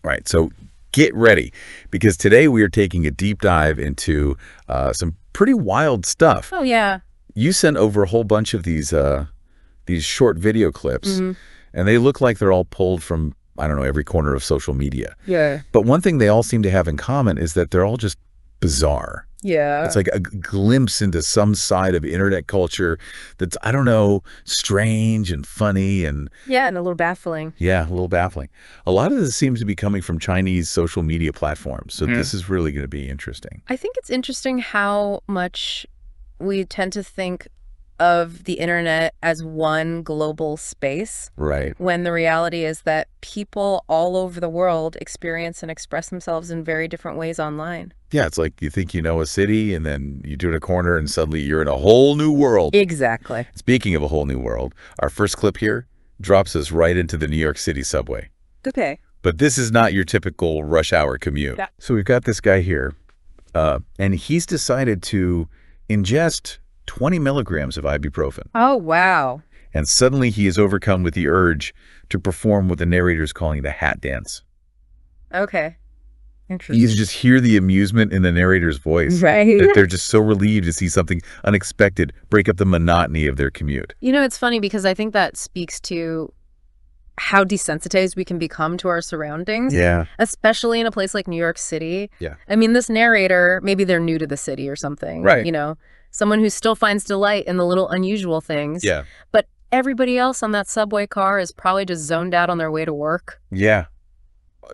Right. So get ready, because today we are taking a deep dive into some pretty wild stuff. Oh, yeah. You sent over a whole bunch of these short video clips, and they look like they're all pulled from, I don't know, every corner of social media. Yeah. But one thing they all seem to have in common is that they're all just bizarre. Yeah. It's like a glimpse into some side of internet culture that's, I don't know, strange and funny and... Yeah, and a little baffling. Yeah, a little baffling. A lot of this seems to be coming from Chinese social media platforms, so this is really going to be interesting. I think it's interesting how much we tend to think of the internet as one global space. Right. When the reality is that people all over the world experience and express themselves in very different ways online. Yeah, it's like you think you know a city, and then you turn a corner, and suddenly you're in a whole new world. Exactly. Speaking of a whole new world, our first clip here drops us right into the New York City subway. Okay. But this is not your typical rush hour commute. So we've got this guy here, and he's decided to ingest 20 milligrams of ibuprofen. Oh, wow. And suddenly he is overcome with the urge to perform what the narrator's calling the hat dance. Okay. Interesting. You just hear the amusement in the narrator's voice. Right. That they're just so relieved to see something unexpected break up the monotony of their commute. You know, it's funny because I think that speaks to how desensitized we can become to our surroundings. Yeah. Especially in a place like New York City. Yeah. I mean, this narrator, maybe they're new to the city or something. Right. You know, someone who still finds delight in the little unusual things. Yeah. But everybody else on that subway car is probably just zoned out on their way to work. Yeah.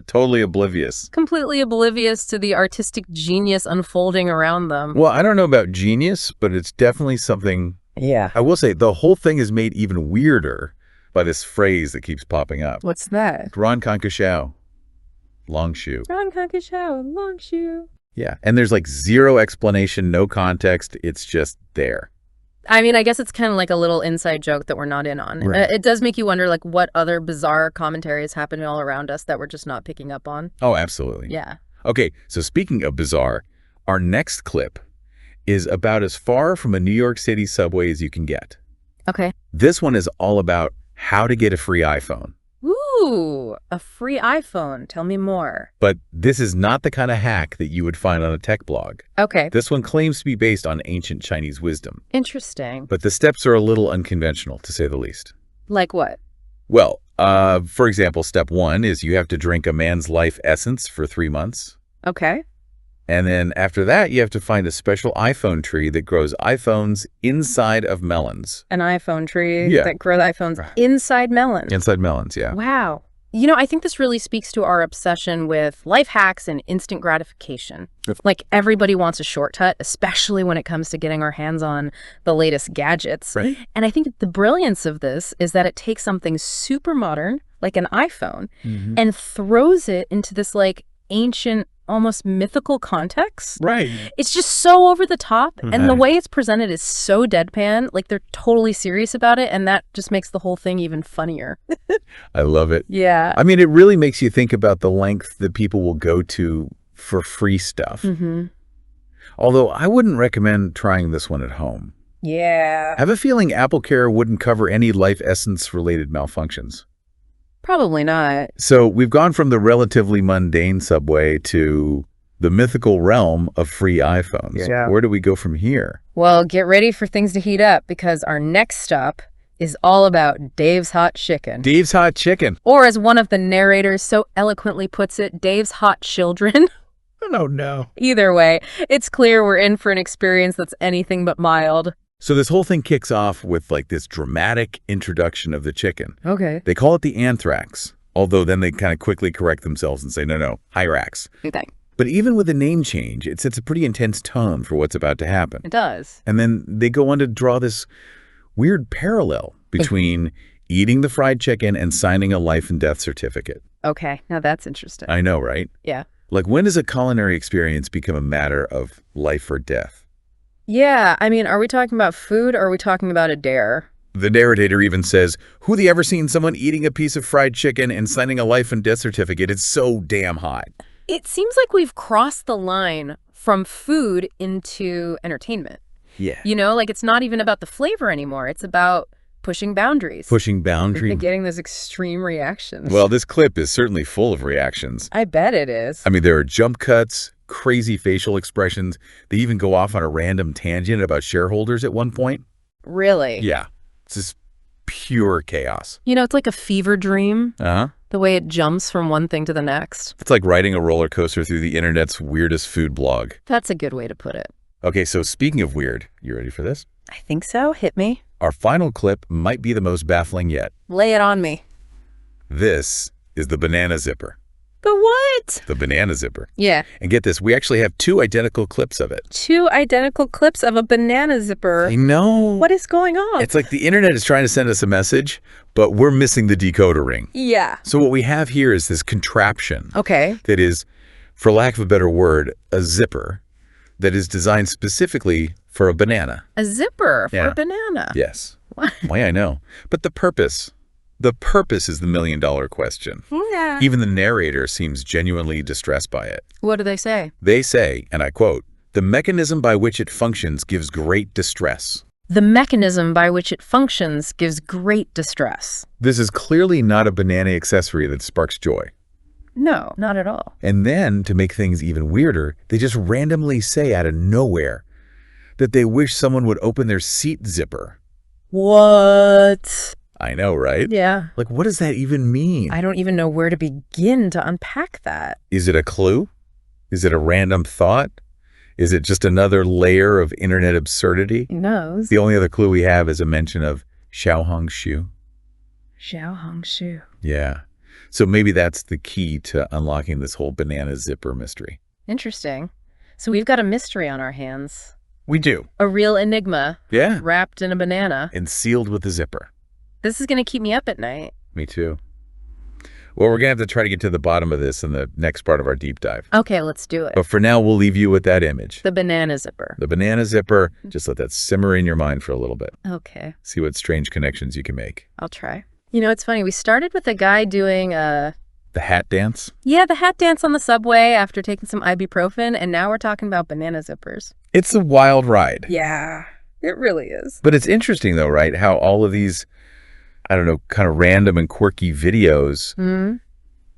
Totally oblivious. Completely oblivious to the artistic genius unfolding around them. Well, I don't know about genius, but it's definitely something. Yeah. I will say the whole thing is made even weirder by this phrase that keeps popping up. What's that? Ron Conca shao. Long shoe. Ron Conca shao, long shoe. Yeah. And there's like zero explanation, no context. It's just there. I mean, I guess it's kind of like a little inside joke that we're not in on. Right. It does make you wonder, like, what other bizarre commentary is happening all around us that we're just not picking up on. Oh, absolutely. Yeah. Okay, so speaking of bizarre, our next clip is about as far from a New York City subway as you can get. Okay. This one is all about how to get a free iPhone. Ooh, a free iPhone. Tell me more. But this is not the kind of hack that you would find on a tech blog. Okay. This one claims to be based on ancient Chinese wisdom. Interesting. But the steps are a little unconventional, to say the least. Like what? Well, for example, step 1 is you have to drink a man's life essence for 3 months. Okay. And then after that, you have to find a special iPhone tree that grows iPhones inside of melons. An iPhone tree Yeah. that grows iPhones inside melons. Inside melons, yeah. Wow. You know, I think this really speaks to our obsession with life hacks and instant gratification. Like, everybody wants a shortcut, especially when it comes to getting our hands on the latest gadgets. Right. And I think the brilliance of this is that it takes something super modern, like an iPhone, and throws it into this, like, ancient, almost mythical context. Right. It's just so over the top, and the way it's presented is so deadpan, like they're totally serious about it, and that just makes the whole thing even funnier. I love it. Yeah. I mean, it really makes you think about the length that people will go to for free stuff. Although I wouldn't recommend trying this one at home. Yeah. I have a feeling AppleCare wouldn't cover any life essence related malfunctions. Probably not. So we've gone from the relatively mundane subway to the mythical realm of free iPhones. Yeah. Where do we go from here? Well, get ready for things to heat up, because our next stop is all about Dave's Hot Chicken. Dave's Hot Chicken. Or as one of the narrators so eloquently puts it, Dave's Hot Children. Oh, no. Either way, it's clear we're in for an experience that's anything but mild. So this whole thing kicks off with like this dramatic introduction of the chicken. Okay. They call it the anthrax, although then they kind of quickly correct themselves and say, no, hyrax. Okay. But even with the name change, it sets a pretty intense tone for what's about to happen. It does. And then they go on to draw this weird parallel between eating the fried chicken and signing a life and death certificate. Okay. Now that's interesting. I know, right? Yeah. Like, when does a culinary experience become a matter of life or death? Yeah. I mean, are we talking about food, or are we talking about a dare? The narrator even says, who the ever seen someone eating a piece of fried chicken and signing a life and death certificate? It's so damn hot. It seems like we've crossed the line from food into entertainment. Yeah. You know, like, it's not even about the flavor anymore. It's about pushing boundaries. Pushing boundaries. Getting those extreme reactions. Well, this clip is certainly full of reactions. I bet it is. I mean, there are jump cuts, crazy facial expressions. They even go off on a random tangent about shareholders at one point. Really? Yeah. It's just pure chaos. You know, it's like a fever dream. Uh-huh. The way it jumps from one thing to the next. It's like riding a roller coaster through the internet's weirdest food blog. That's a good way to put it. Okay, so speaking of weird, you ready for this? I think so. Hit me. Our final clip might be the most baffling yet. Lay it on me. This is the banana zipper. The what? The banana zipper. Yeah. And get this, we actually have 2 identical clips of it. 2 identical clips of a banana zipper. I know. What is going on? It's like the internet is trying to send us a message, but we're missing the decoder ring. Yeah. So what we have here is this contraption. Okay. That is, for lack of a better word, a zipper that is designed specifically for a banana. A zipper for a banana. Yes. What? Why, I know. But the purpose is the million-dollar question. Yeah. Even the narrator seems genuinely distressed by it. What do they say? They say, and I quote, "The mechanism by which it functions gives great distress." The mechanism by which it functions gives great distress. This is clearly not a banana accessory that sparks joy. No, not at all. And then, to make things even weirder, they just randomly say out of nowhere that they wish someone would open their seat zipper. What? I know, right? Yeah. Like, what does that even mean? I don't even know where to begin to unpack that. Is it a clue? Is it a random thought? Is it just another layer of internet absurdity? Who knows? The only other clue we have is a mention of shou. Shou. Yeah. So maybe that's the key to unlocking this whole banana zipper mystery. Interesting. So we've got a mystery on our hands. We do. A real enigma. Yeah. Wrapped in a banana. And sealed with a zipper. This is going to keep me up at night. Me too. Well, we're going to have to try to get to the bottom of this in the next part of our deep dive. Okay, let's do it. But for now, we'll leave you with that image. The banana zipper. The banana zipper. Just let that simmer in your mind for a little bit. Okay. See what strange connections you can make. I'll try. You know, it's funny. We started with a guy doing the hat dance? Yeah, the hat dance on the subway after taking some ibuprofen, and now we're talking about banana zippers. It's a wild ride. Yeah, it really is. But it's interesting, though, right? How all of these, I don't know, kind of random and quirky videos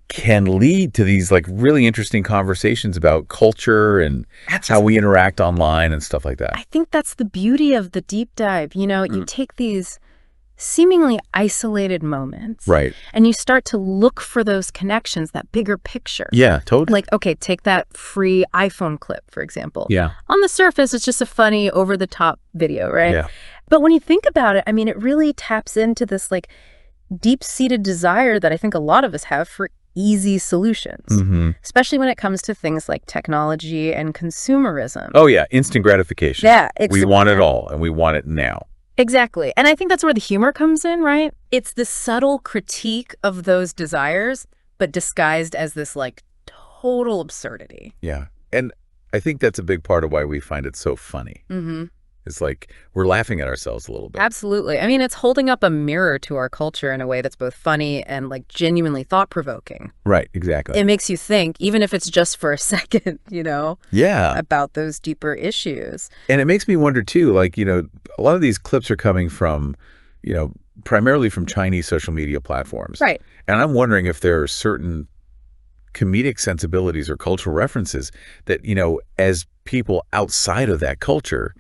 can lead to these, like, really interesting conversations about culture and how we interact online and stuff like that. I think that's the beauty of the deep dive. You know, you take these seemingly isolated moments. Right. And you start to look for those connections, that bigger picture. Yeah, totally. Like, okay, take that free iPhone clip, for example. Yeah. On the surface, it's just a funny, over-the-top video, right? Yeah. But when you think about it, I mean, it really taps into this, like, deep-seated desire that I think a lot of us have for easy solutions, especially when it comes to things like technology and consumerism. Oh, yeah. Instant gratification. Yeah. We want it all, and we want it now. Exactly. And I think that's where the humor comes in, right? It's the subtle critique of those desires, but disguised as this, like, total absurdity. Yeah. And I think that's a big part of why we find it so funny. It's like we're laughing at ourselves a little bit. Absolutely. I mean, it's holding up a mirror to our culture in a way that's both funny and, like, genuinely thought-provoking. Right, exactly. It makes you think, even if it's just for a second, you know? Yeah. About those deeper issues. And it makes me wonder, too, like, you know, a lot of these clips are coming from, you know, primarily from Chinese social media platforms. Right. And I'm wondering if there are certain comedic sensibilities or cultural references that, you know, as people outside of that culture,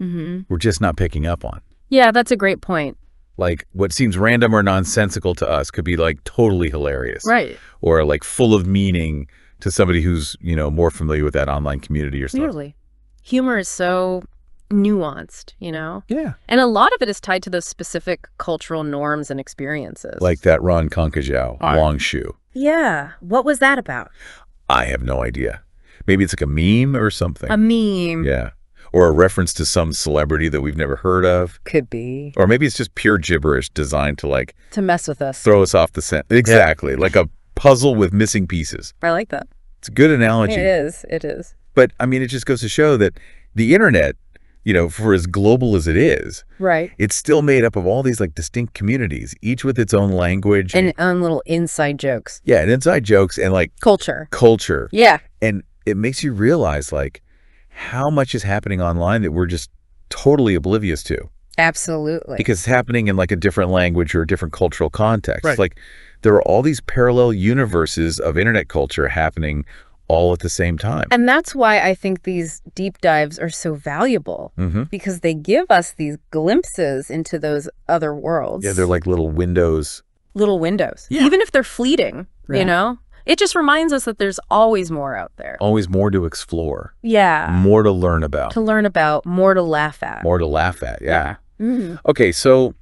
we're just not picking up on. Yeah, that's a great point. Like, what seems random or nonsensical to us could be, like, totally hilarious. Right. Or, like, full of meaning to somebody who's, you know, more familiar with that online community or stuff. Clearly. Humor is so nuanced, you know? Yeah. And a lot of it is tied to those specific cultural norms and experiences. Like that Ron Konkajau, long shoe. Yeah. What was that about? I have no idea. Maybe it's like a meme or something. A meme. Yeah. Or a reference to some celebrity that we've never heard of. Could be. Or maybe it's just pure gibberish designed to, like, to mess with us. Throw us off the scent. Exactly. Yeah. Like a puzzle with missing pieces. I like that. It's a good analogy. It is. It is. But, I mean, it just goes to show that the internet, you know, for as global as it is, right, it's still made up of all these, like, distinct communities, each with its own language. And own little inside jokes. Yeah, and inside jokes and, like, Culture. Yeah. And it makes you realize, like, how much is happening online that we're just totally oblivious to. Absolutely. Because it's happening in like a different language or a different cultural context. Right. Like there are all these parallel universes of internet culture happening all at the same time. And that's why I think these deep dives are so valuable, because they give us these glimpses into those other worlds. Yeah, they're like little windows. Little windows. Yeah. Even if they're fleeting, Yeah. you know? It just reminds us that there's always more out there. Always more to explore. Yeah. More to learn about. To learn about, more to laugh at. More to laugh at, yeah. Mm-hmm. Okay, so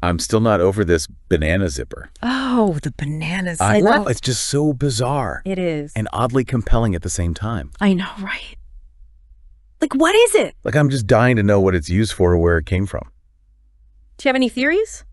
I'm still not over this banana zipper. Oh, the bananas. I know. It's just so bizarre. It is. And oddly compelling at the same time. I know, right? Like, what is it? Like, I'm just dying to know what it's used for or where it came from. Do you have any theories?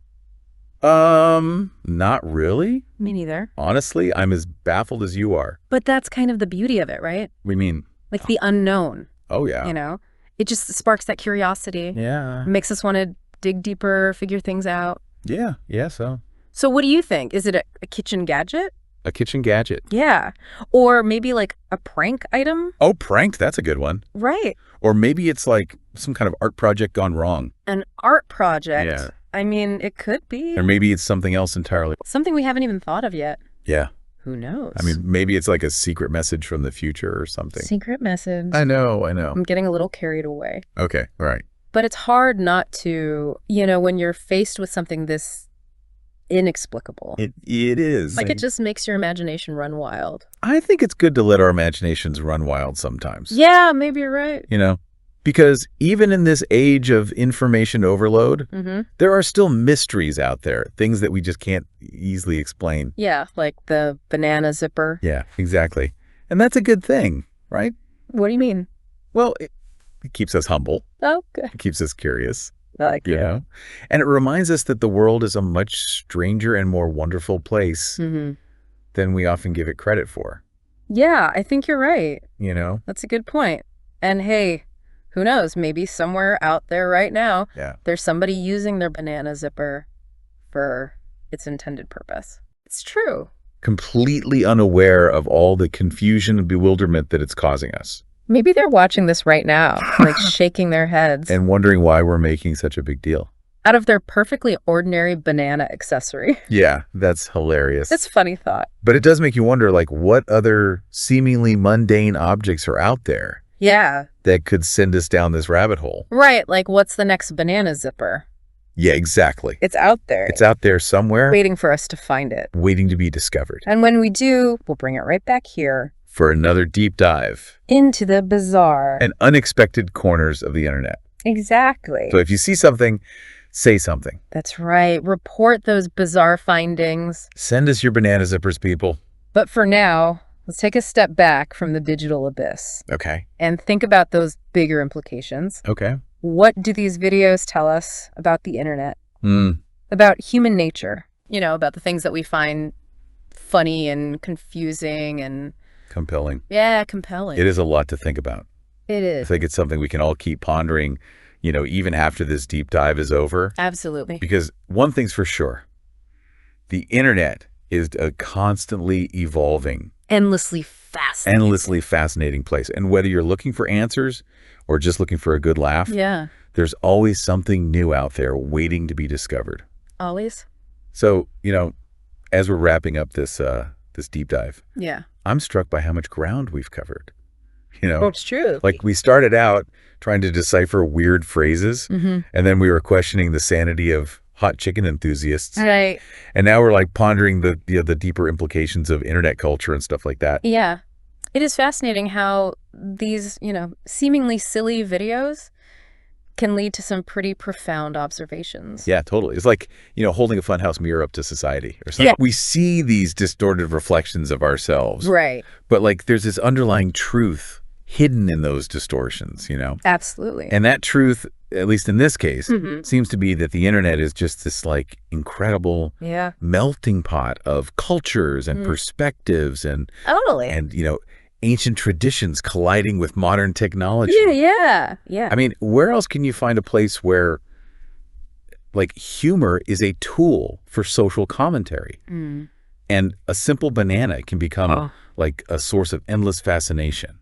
Not really. Me neither. Honestly, I'm as baffled as you are. But that's kind of the beauty of it, right? We mean, Like the unknown, oh yeah. you know? It just sparks that curiosity. Yeah. Makes us want to dig deeper, figure things out. Yeah, so. So what do you think? Is it a kitchen gadget? A kitchen gadget. Yeah. Or maybe like a prank item? Oh, pranked, that's a good one. Right. Or maybe it's like some kind of art project gone wrong. An art project. Yeah. I mean, it could be. Or maybe it's something else entirely. Something we haven't even thought of yet. Yeah. Who knows? I mean, maybe it's like a secret message from the future or something. Secret message. I know. I'm getting a little carried away. Okay, all right. But it's hard not to, you know, when you're faced with something this inexplicable. It is. Like it just makes your imagination run wild. I think it's good to let our imaginations run wild sometimes. Yeah, maybe you're right. You know? Because even in this age of information overload, there are still mysteries out there, things that we just can't easily explain. Yeah, like the banana zipper. Yeah, exactly. And that's a good thing, right? What do you mean? Well, it keeps us humble. Oh, good. It keeps us curious, I like you it. know? And it reminds us that the world is a much stranger and more wonderful place than we often give it credit for, Yeah, I think you're right. you know? That's a good point. And hey, who knows? Maybe somewhere out there right now, Yeah. there's somebody using their banana zipper for its intended purpose. It's true. Completely unaware of all the confusion and bewilderment that it's causing us. Maybe they're watching this right now, like shaking their heads And wondering why we're making such a big deal. out of their perfectly ordinary banana accessory. Yeah, that's hilarious. It's a funny thought. But it does make you wonder, like, what other seemingly mundane objects are out there Yeah. that could send us down this rabbit hole? Right. Like, what's the next banana zipper? Yeah, exactly. It's out there. It's out there somewhere, waiting for us to find it. waiting to be discovered. And when we do, we'll bring it right back here For another deep dive into the bizarre. and unexpected corners of the internet. Exactly. So if you see something, say something. That's right. Report those bizarre findings. Send us your banana zippers, people. But for now, let's take a step back from the digital abyss Okay. and think about those bigger implications. Okay. What do these videos tell us about the internet? About human nature? You know, about the things that we find funny and confusing and, Compelling. yeah, compelling. It is a lot to think about. It I is. think it's something we can all keep pondering, you know, even after this deep dive is over. Absolutely. Because one thing's for sure, the internet is a constantly evolving, Endlessly fascinating. place. And whether you're looking for answers or just looking for a good laugh, Yeah. there's always something new out there waiting to be discovered. Always. So, you know, as we're wrapping up this this deep dive, Yeah. I'm struck by how much ground we've covered. You know, Oh, it's true. like we started out trying to decipher weird phrases, and then we were questioning the sanity of hot chicken enthusiasts. Right. And now we're like pondering the deeper implications of internet culture and stuff like that. Yeah. It is fascinating how these, you know, seemingly silly videos can lead to some pretty profound observations. Yeah, totally. It's like, you know, holding a funhouse mirror up to society or something. Yeah. We see these distorted reflections of ourselves, Right. but like there's this underlying truth hidden in those distortions, you know? Absolutely. And that truth, at least in this case, Mm-hmm. seems to be that the internet is just this like incredible Yeah. melting pot of cultures and perspectives and, Totally. you know, ancient traditions colliding with modern technology. Yeah. I mean, where else can you find a place where like humor is a tool for social commentary and a simple banana can become like a source of endless fascination?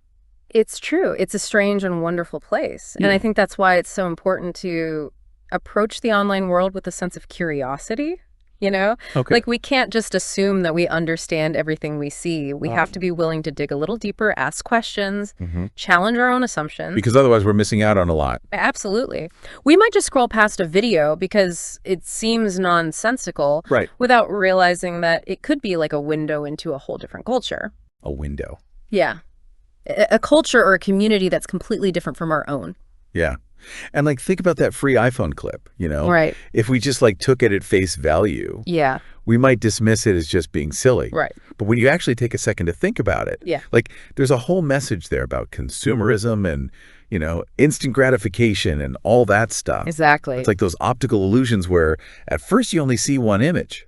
It's true. It's a strange and wonderful place. And I think that's why it's so important to approach the online world with a sense of curiosity, you know? Okay. Like, we can't just assume that we understand everything we see. We have to be willing to dig a little deeper, ask questions, challenge our own assumptions. Because otherwise we're missing out on a lot. Absolutely. We might just scroll past a video because it seems nonsensical, Right. without realizing that it could be like a window into a whole different culture. A window. Yeah. A culture or a community that's completely different from our own. Yeah. And like, think about that free iPhone clip, Right. If we just like took it at face value, Yeah. we might dismiss it as just being silly. Right. But when you actually take a second to think about it, Yeah. like there's a whole message there about consumerism and, instant gratification and all that stuff. Exactly. It's like those optical illusions where at first you only see one image,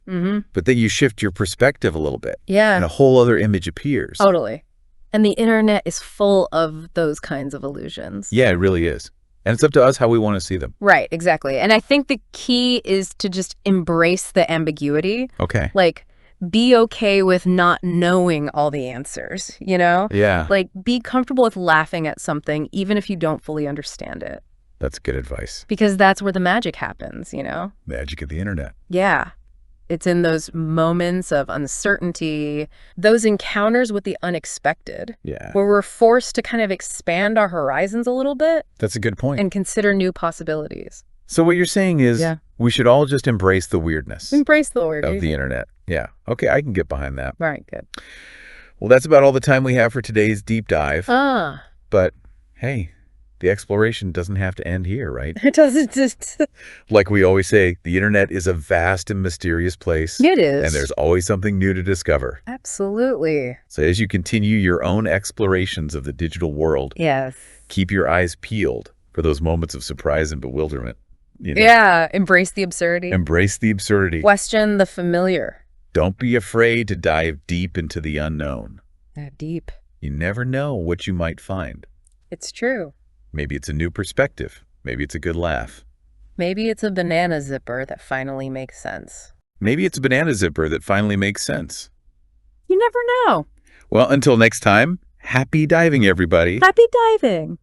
but then you shift your perspective a little bit. Yeah. And a whole other image appears. Totally. And the internet is full of those kinds of illusions. Yeah, it really is. And it's up to us how we want to see them. Right, exactly. And I think the key is to just embrace the ambiguity. Okay. Like, be okay with not knowing all the answers, Yeah. Like, be comfortable with laughing at something, even if you don't fully understand it. That's good advice. Because that's where the magic happens, Magic of the internet. Yeah. It's in those moments of uncertainty, those encounters with the unexpected, Yeah. where we're forced to kind of expand our horizons a little bit That's a good point. and consider new possibilities. So what you're saying is we should all just embrace the weirdness Embrace the word. of the internet. Yeah. Okay, I can get behind that. All right, good. Well, that's about all the time we have for today's deep dive. Ah, But hey, the exploration doesn't have to end here, right? it doesn't just... Like we always say, the internet is a vast and mysterious place. It is. And there's always something new to discover. Absolutely. So as you continue your own explorations of the digital world, Yes. keep your eyes peeled for those moments of surprise and bewilderment. Yeah, embrace the absurdity. Embrace the absurdity. Question the familiar. Don't be afraid to dive deep into the unknown. That deep. You never know what you might find. It's true. Maybe it's a new perspective. Maybe it's a good laugh. Maybe it's a banana zipper that finally makes sense. Maybe it's a banana zipper that finally makes sense. You never know. Well, until next time, happy diving, everybody. Happy diving.